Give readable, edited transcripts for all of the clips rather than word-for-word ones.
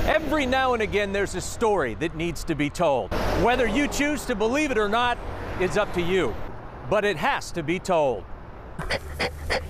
Every now and again, there's a story that needs to be told. Whether you choose to believe it or not is up to you, but it has to be told.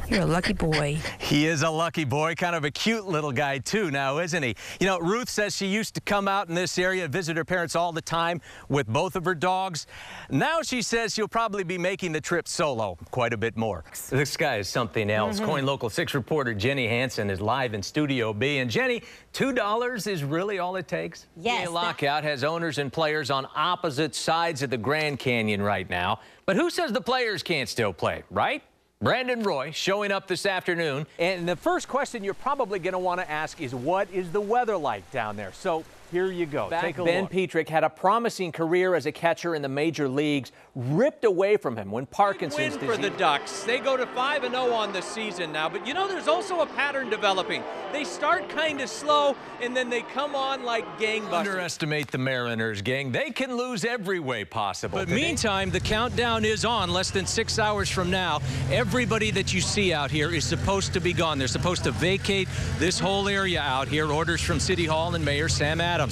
You're a lucky boy. He is a lucky boy, kind of a cute little guy too now, isn't he? You know, Ruth says she used to come out in this area and visit her parents all the time with both of her dogs. Now she says she'll probably be making the trip solo quite a bit more. This guy is something else. KOIN Local 6 reporter Jenny Hansen is live in Studio B. And Jenny, $2 is really all it takes? Yes. The lockout has owners and players on opposite sides of the Grand Canyon right now. But who says the players can't still play, right? Brandon Roy showing up this afternoon. And the first question you're probably going to want to ask is, what is the weather like down there? So here you go. Take a look. Ben Petrick had a promising career as a catcher in the major leagues, ripped away from him when Parkinson's disease. For the Ducks. They go to 5-0 on the season now. But, you know, there's also a pattern developing. They start kind of slow, and then they come on like gangbusters. Underestimate the Mariners, gang. They can lose every way possible. But meantime, the countdown is on. Less than 6 hours from now, everybody that you see out here is supposed to be gone. They're supposed to vacate this whole area out here. Orders from City Hall and Mayor Sam Adams.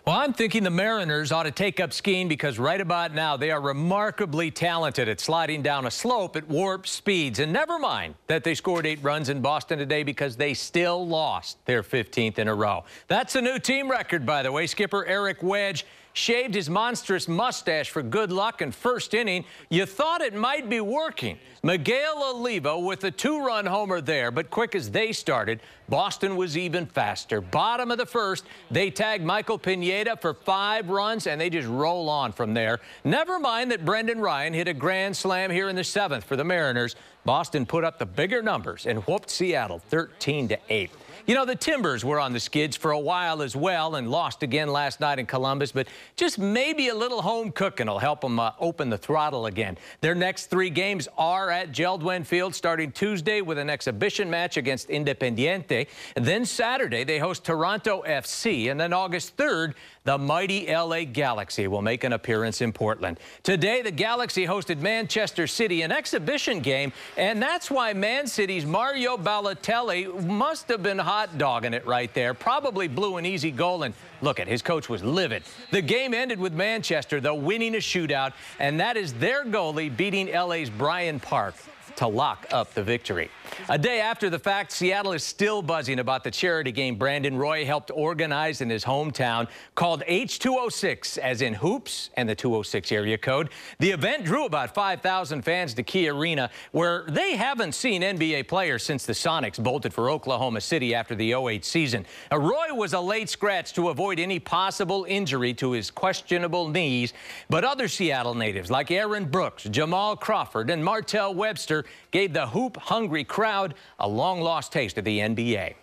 Well, I'm thinking the Mariners ought to take up skiing because right about now they are remarkably talented at sliding down a slope at warp speeds. And never mind that they scored 8 runs in Boston today because they still lost their 15th in a row. That's a new team record, by the way. Skipper Eric Wedge shaved his monstrous mustache for good luck in first inning. You thought it might be working. Miguel Oliva with a 2-run homer there, but quick as they started, Boston was even faster. Bottom of the first, they tagged Michael Pineda for 5 runs, and they just roll on from there. Never mind that Brendan Ryan hit a grand slam here in the 7th for the Mariners. Boston put up the bigger numbers and whooped Seattle 13-8. You know, the Timbers were on the skids for a while as well and lost again last night in Columbus, but just maybe a little home cooking will help them open the throttle again. Their next 3 games are at Geldwin Field starting Tuesday with an exhibition match against Independiente. And then Saturday, they host Toronto FC. And then August 3rd, the mighty LA Galaxy will make an appearance in Portland. Today, the Galaxy hosted Manchester City, an exhibition game, and that's why Man City's Mario Balotelli must have been hot dogging it right there. Probably blew an easy goal, and look at his coach was livid. The game ended with Manchester, though, winning a shootout, and that is their goalie beating LA's Brian Park to lock up the victory. A day after the fact, Seattle is still buzzing about the charity game Brandon Roy helped organize in his hometown, called H206, as in hoops and the 206 area code. The event drew about 5,000 fans to Key Arena, where they haven't seen NBA players since the Sonics bolted for Oklahoma City after the 08 season. Roy was a late scratch to avoid any possible injury to his questionable knees, but other Seattle natives like Aaron Brooks, Jamal Crawford, and Martell Webster gave the hoop-hungry crowd a long-lost taste of the NBA.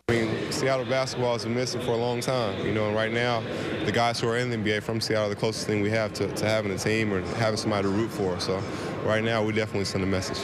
I mean, Seattle basketball has been missing for a long time, you know, and right now, the guys who are in the NBA from Seattle are the closest thing we have to having a team or having somebody to root for. So right now, we definitely send a message.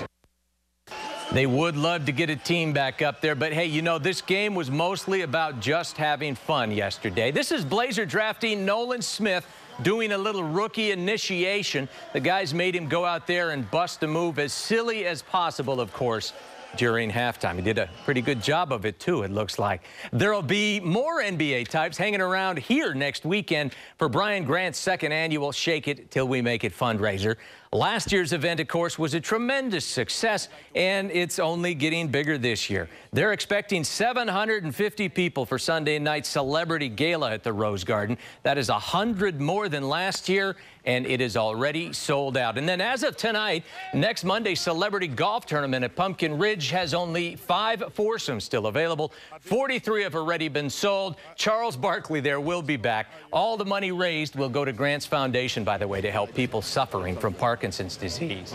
They would love to get a team back up there, but hey, you know, this game was mostly about just having fun yesterday. This is Blazer draftee Nolan Smith doing a little rookie initiation. The guys made him go out there and bust a move as silly as possible, of course, during halftime. He did a pretty good job of it, too, it looks like. There'll be more NBA types hanging around here next weekend for Brian Grant's 2nd annual Shake It Till We Make It fundraiser. Last year's event, of course, was a tremendous success, and it's only getting bigger this year. They're expecting 750 people for Sunday night's Celebrity Gala at the Rose Garden. That is 100 more than last year, and it is already sold out. And then as of tonight, next Monday's Celebrity Golf Tournament at Pumpkin Ridge has only 5 foursomes still available. 43 have already been sold. Charles Barkley there will be back. All the money raised will go to Grant's Foundation, by the way, to help people suffering from Parkinson's disease.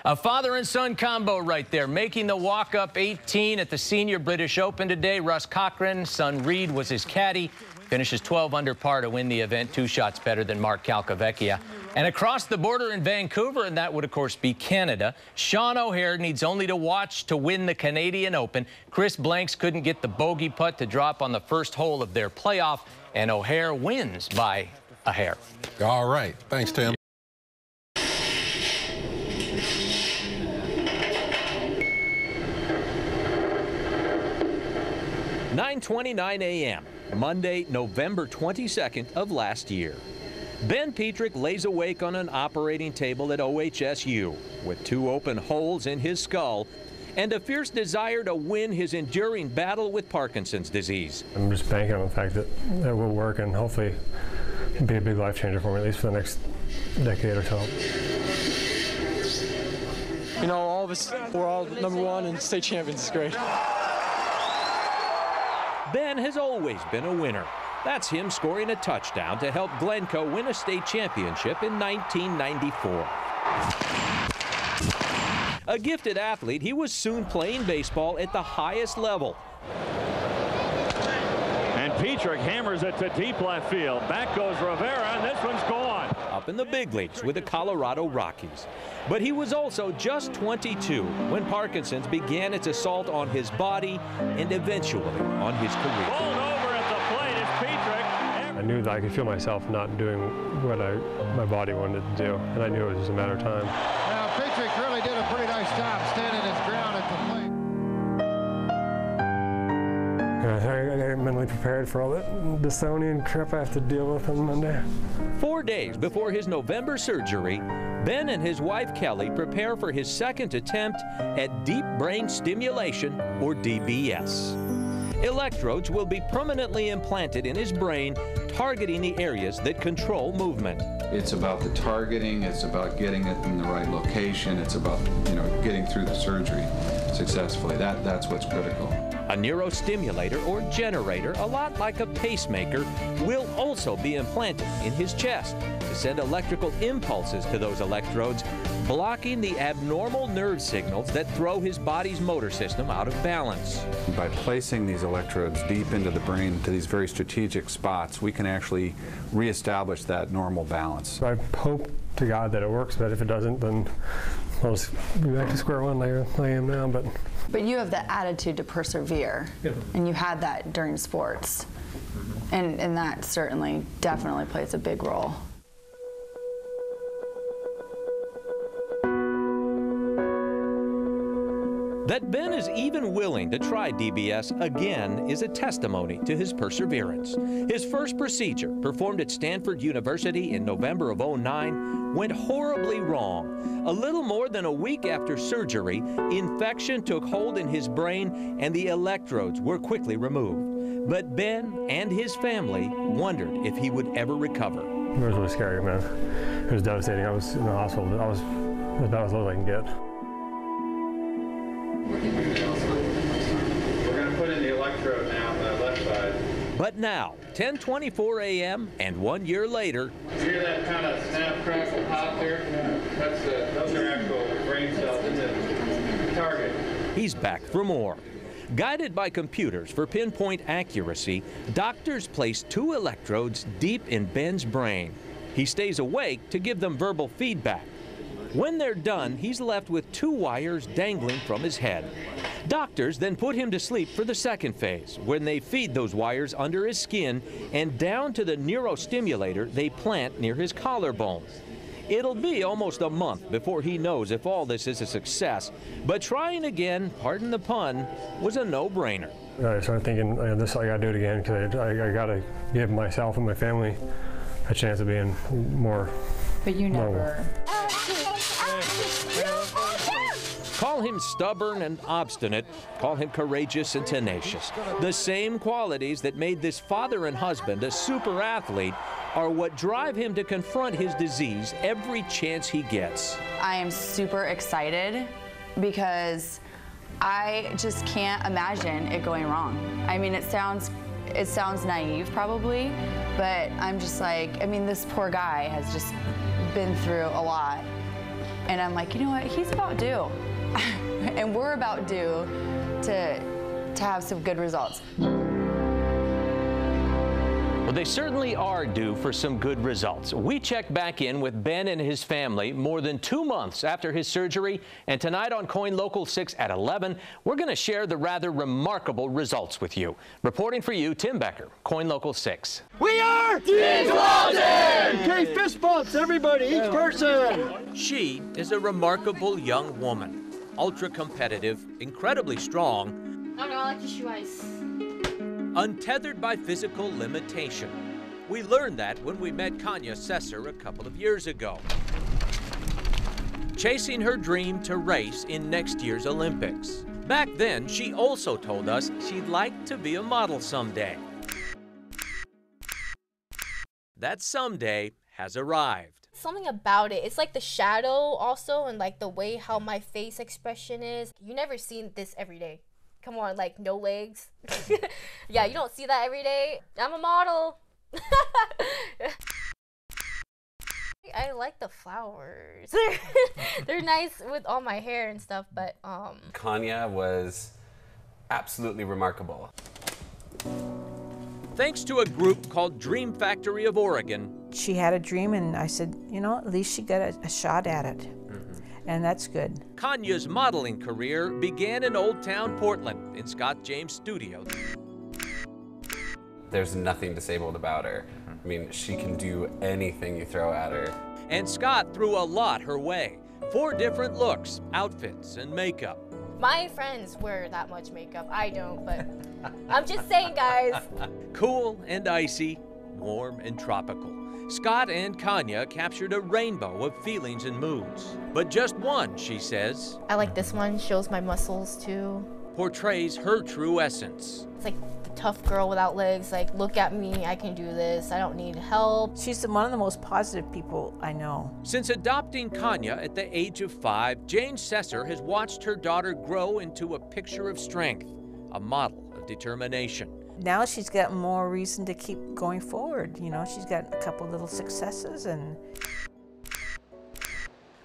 A father and son combo right there, making the walk-up 18 at the Senior British Open today. Russ Cochran, son Reed was his caddy. Finishes 12 under par to win the event, 2 shots better than Mark Calcavecchia. And across the border in Vancouver, and that would, of course, be Canada, Sean O'Haire needs only to watch to win the Canadian Open. Chris Blanks couldn't get the bogey putt to drop on the first hole of their playoff, and O'Haire wins by a hair. All right. Thanks, Tim. 9:29 a.m. Monday, November 22nd of last year. Ben Petrick lays awake on an operating table at OHSU with 2 open holes in his skull and a fierce desire to win his enduring battle with Parkinson's disease. I'm just banking on the fact that it will work and hopefully be a big life changer for me, at least for the next decade or so. You know, all of us, we're all #1 and state champions. It's great. Ben has always been a winner. That's him scoring a touchdown to help Glencoe win a state championship in 1994. A gifted athlete, he was soon playing baseball at the highest level. And Petrick hammers it to deep left field. Back goes Rivera, and this one's gone. Up in the big leagues with the Colorado Rockies. But he was also just 22 when Parkinson's began its assault on his body and eventually on his career. Pulled over at the plate is Petrick. I knew that I could feel myself not doing what my body wanted to do, and I knew it was just a matter of time. Now, Petrick really did a pretty nice job standing his ground at the plate. I got mentally prepared for all that Dysonian crap I have to deal with on Monday. 4 days before his November surgery, Ben and his wife Kelly prepare for his second attempt at deep brain stimulation, or DBS. Electrodes will be permanently implanted in his brain, targeting the areas that control movement. It's about the targeting, it's about getting it in the right location, it's about, getting through the surgery successfully. That's what's critical. A neurostimulator or generator, a lot like a pacemaker, will also be implanted in his chest to send electrical impulses to those electrodes, blocking the abnormal nerve signals that throw his body's motor system out of balance. By placing these electrodes deep into the brain to these very strategic spots, we can actually reestablish that normal balance. I hope to God that it works, but if it doesn't, then I'll just be back to square one like I am now. But you have the attitude to persevere, and you had that during sports, and that certainly, definitely plays a big role. That Ben is even willing to try DBS again is a testimony to his perseverance. His first procedure, performed at Stanford University in November of '09, went horribly wrong. A little more than a week after surgery, infection took hold in his brain and the electrodes were quickly removed. But Ben and his family wondered if he would ever recover. It was really scary, man. It was devastating. I was in the hospital. I was as bad as low as I can get. We're going to put in the electrode now on the left side. But now, 10:24 a.m. and 1 year later, You hear that kind of snap, crackle, pop there? Those are actual brain cells in the target. he's back for more. Guided by computers for pinpoint accuracy, doctors place 2 electrodes deep in Ben's brain. He stays awake to give them verbal feedback. When they're done, he's left with 2 wires dangling from his head. Doctors then put him to sleep for the second phase, when they feed those wires under his skin and down to the neurostimulator they plant near his collarbone. It'll be almost a month before he knows if all this is a success, but trying again, pardon the pun, was a no-brainer. I started thinking, I gotta do it again, because I gotta give myself and my family a chance of being more But you normal. never... Call him stubborn and obstinate, call him courageous and tenacious. The same qualities that made this father and husband a super athlete are what drive him to confront his disease every chance he gets. I am super excited because I just can't imagine it going wrong. I mean, it sounds naive probably, but I'm just like, I mean, this poor guy has just been through a lot. And I'm like, you know what, he's about due. And we're about due to have some good results. Well, they certainly are due for some good results. We checked back in with Ben and his family more than 2 months after his surgery, and tonight on Coin Local 6 at 11, we're going to share the rather remarkable results with you. Reporting for you, Tjbecker, Coin Local 6. We are Team Walden! Okay, fist bumps, everybody, each person. She is a remarkable young woman, ultra competitive, incredibly strong, I like to shoe ice. untethered by physical limitation. We learned that when we met Kanya Sesser a couple of years ago. Chasing her dream to race in next year's Olympics. Back then, she also told us she'd like to be a model someday. That someday has arrived. Something about it, it's like the shadow also, and like the way how my face expression is. You never seen this every day. Come on, like no legs. Yeah, you don't see that every day. I'm a model. I like the flowers. They're nice with all my hair and stuff, but Kanya was absolutely remarkable. Thanks to a group called Dream Factory of Oregon. She had a dream, and I said, you know, at least she got a shot at it. And that's good. Kanya's modeling career began in Old Town Portland in Scott James' studio. There's nothing disabled about her. I mean, she can do anything you throw at her. And Scott threw a lot her way. 4 different looks, outfits, and makeup. my friends wear that much makeup. I don't, but I'm just saying, guys. Cool and icy, warm and tropical. Scott and Kanya captured a rainbow of feelings and moods. But just one, she says, I like this one, shows my muscles too. Portrays her true essence. It's like the tough girl without legs, like, look at me, I can do this, I don't need help. She's one of the most positive people I know. Since adopting Kanya at the age of 5, Jane Sesser has watched her daughter grow into a picture of strength, a model of determination. Now she's got more reason to keep going forward. You know, she's got a couple little successes and...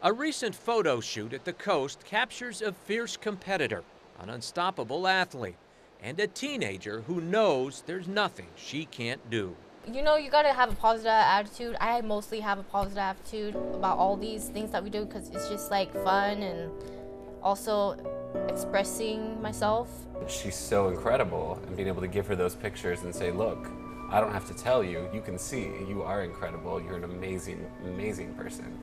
A recent photo shoot at the coast captures a fierce competitor, an unstoppable athlete, and a teenager who knows there's nothing she can't do. You know, you gotta have a positive attitude. I mostly have a positive attitude about all these things that we do because it's just like fun and also expressing myself. She's so incredible, and being able to give her those pictures and say, look, I don't have to tell you, you can see, you are incredible, you're an amazing, amazing person.